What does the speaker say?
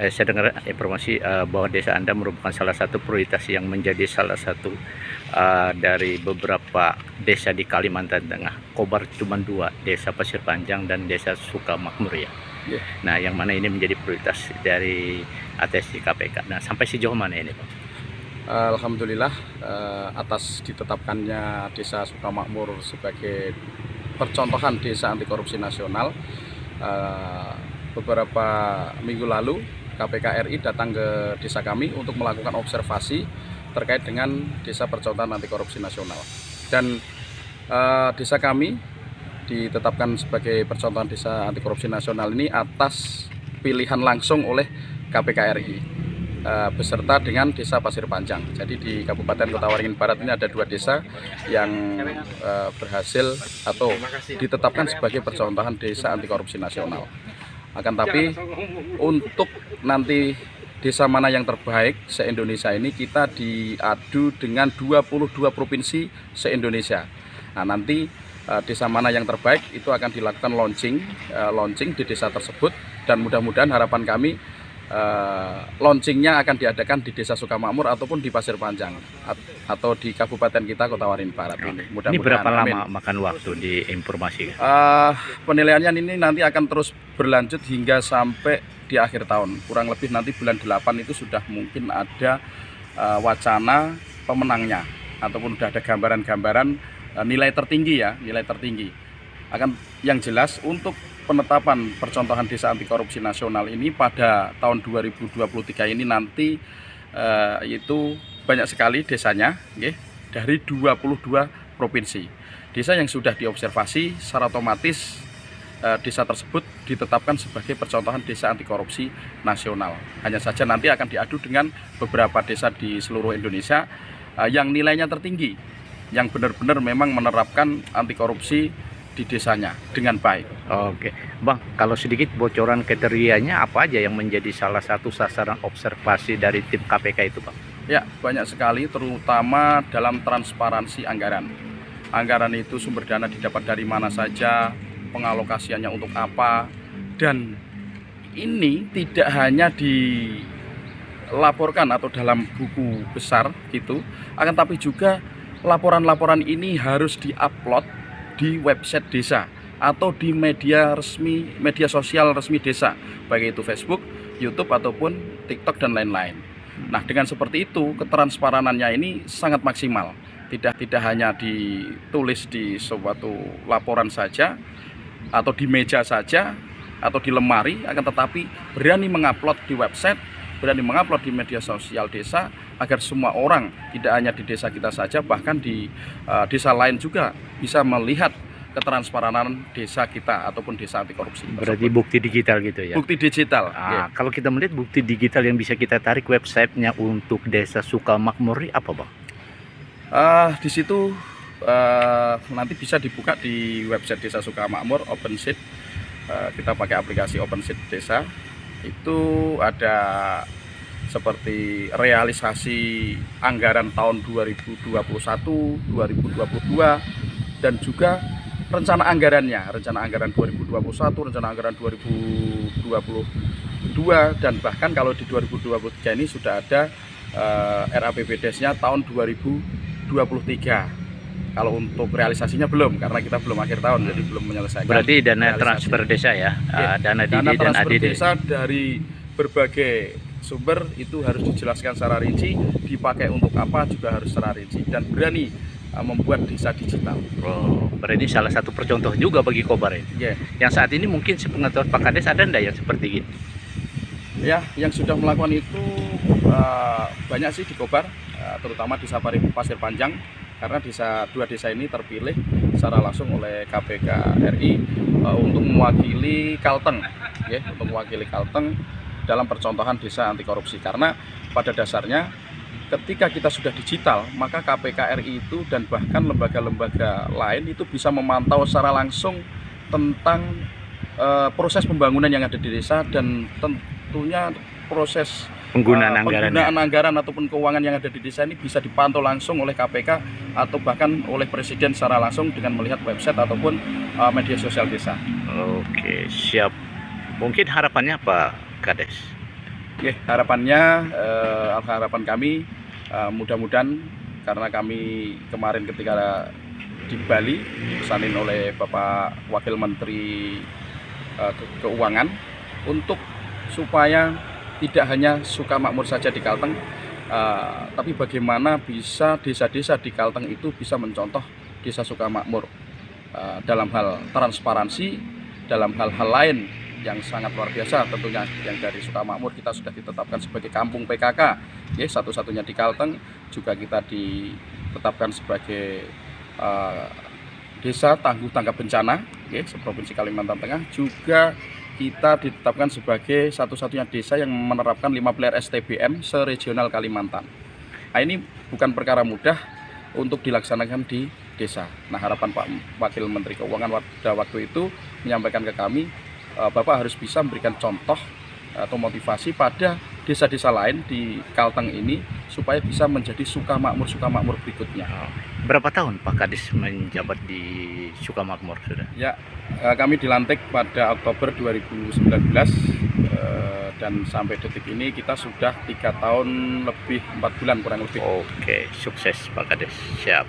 Saya dengar informasi bahwa desa Anda merupakan salah satu prioritas yang menjadi salah satu dari beberapa desa di Kalimantan Tengah. Kobar cuma 2, Desa Pasir Panjang dan Desa Sukamakmur ya. Yeah. Nah, yang mana ini menjadi prioritas dari ATSI KPK. Nah, sampai sejauh mana ini, Pak? Alhamdulillah atas ditetapkannya Desa Sukamakmur sebagai percontohan desa anti korupsi nasional, beberapa minggu lalu KPK RI datang ke desa kami untuk melakukan observasi terkait dengan desa percontohan anti korupsi nasional. Dan desa kami ditetapkan sebagai percontohan desa anti korupsi nasional ini atas pilihan langsung oleh KPK RI beserta dengan Desa Pasir Panjang. Jadi di Kabupaten Kota Waringin Barat ini ada 2 desa yang berhasil atau ditetapkan sebagai percontohan desa anti korupsi nasional. Akan tapi untuk nanti desa mana yang terbaik se-Indonesia ini kita diadu dengan 22 provinsi se-Indonesia. Nah, nanti desa mana yang terbaik itu akan dilakukan launching di desa tersebut, dan mudah-mudahan harapan kami launchingnya akan diadakan di Desa Sukamakmur ataupun di Pasir Panjang atau di Kabupaten kita Kota Waringin Barat ini. Ini berapa lama makan waktu di informasi? Penilaiannya ini nanti akan terus berlanjut hingga sampai di akhir tahun. Kurang lebih nanti bulan 8 itu sudah mungkin ada wacana pemenangnya ataupun sudah ada gambaran-gambaran nilai tertinggi ya, nilai tertinggi. Akan yang jelas untuk penetapan percontohan desa anti korupsi nasional ini pada tahun 2023 ini nanti itu banyak sekali desanya dari 22 provinsi. Desa yang sudah diobservasi secara otomatis desa tersebut ditetapkan sebagai percontohan desa anti korupsi nasional. Hanya saja nanti akan diadu dengan beberapa desa di seluruh Indonesia yang nilainya tertinggi, yang benar-benar memang menerapkan anti korupsi di desanya dengan baik. Oke, Bang, kalau sedikit bocoran kriterianya apa aja yang menjadi salah satu sasaran observasi dari tim KPK itu, Bang? Ya, banyak sekali, terutama dalam transparansi anggaran. Anggaran itu sumber dana didapat dari mana saja, pengalokasiannya untuk apa, dan ini tidak hanya dilaporkan atau dalam buku besar gitu, akan tapi juga laporan-laporan ini harus diupload di website desa atau di media sosial resmi desa, baik itu Facebook, YouTube ataupun TikTok dan lain-lain. Nah, dengan seperti itu ketransparanannya ini sangat maksimal. Tidak hanya ditulis di suatu laporan saja atau di meja saja atau di lemari, akan tetapi berani mengupload di website, berani mengupload di media sosial desa agar semua orang, tidak hanya di desa kita saja, bahkan di desa lain juga bisa melihat ketransparanan desa kita ataupun desa anti korupsi. Berarti bukti digital gitu ya? Bukti digital. Kalau kita melihat bukti digital yang bisa kita tarik websitenya untuk Desa Sukamakmur apa, Bang? Di situ nanti bisa dibuka di website Desa Sukamakmur, OpenSheet. Kita pakai aplikasi OpenSheet Desa. Itu ada seperti realisasi anggaran tahun 2021, 2022, dan juga rencana anggarannya, rencana anggaran 2021, rencana anggaran 2022, dan bahkan kalau di 2023 ini sudah ada RAPBDes-nya tahun 2023. Kalau untuk realisasinya belum, karena kita belum akhir tahun, jadi belum menyelesaikan. Berarti dana transfer desa ya, dana DD dan ADD. Desa dari berbagai sumber itu harus dijelaskan secara rinci, dipakai untuk apa juga harus secara rinci, dan berani membuat desa digital. Berarti salah satu percontoh juga bagi Kobar ini. Yang saat ini mungkin sepengetahuan Pak Kades ada enggak yang seperti ini? Ya, yang sudah melakukan itu banyak sih di Kobar, terutama di Pasir Panjang, karena 2 desa ini terpilih secara langsung oleh KPK RI untuk mewakili Kalteng, untuk mewakili Kalteng dalam percontohan desa anti korupsi. Karena pada dasarnya ketika kita sudah digital, maka KPK RI itu dan bahkan lembaga-lembaga lain itu bisa memantau secara langsung tentang proses pembangunan yang ada di desa, dan tentunya proses penggunaan anggaran ataupun keuangan yang ada di desa ini bisa dipantau langsung oleh KPK atau bahkan oleh Presiden secara langsung dengan melihat website ataupun media sosial desa. Oke, siap. Mungkin harapannya apa, Kades? Oke, harapan kami mudah-mudahan, karena kami kemarin ketika di Bali dipesanin oleh Bapak Wakil Menteri Keuangan untuk supaya tidak hanya Sukamakmur saja di Kalteng, tapi bagaimana bisa desa-desa di Kalteng itu bisa mencontoh desa Sukamakmur dalam hal transparansi, dalam hal-hal lain yang sangat luar biasa. Tentunya yang dari Sukamakmur kita sudah ditetapkan sebagai kampung PKK, ya, satu-satunya di Kalteng. Juga kita ditetapkan sebagai desa tangguh tanggap bencana, ya, seprovinsi Kalimantan Tengah. Juga kita ditetapkan sebagai satu-satunya desa yang menerapkan 5 pilar STBM seregional Kalimantan. Nah, ini bukan perkara mudah untuk dilaksanakan di desa. Nah, harapan Pak Wakil Menteri Keuangan pada waktu itu menyampaikan ke kami, Bapak harus bisa memberikan contoh atau motivasi pada desa-desa lain di Kalteng ini supaya bisa menjadi Sukamakmur berikutnya. Berapa tahun Pak Kadis menjabat di Sukamakmur sudah? Ya, kami dilantik pada Oktober 2019 dan sampai detik ini kita sudah 3 tahun lebih 4 bulan kurang lebih. Oke, sukses Pak Kadis. Siap.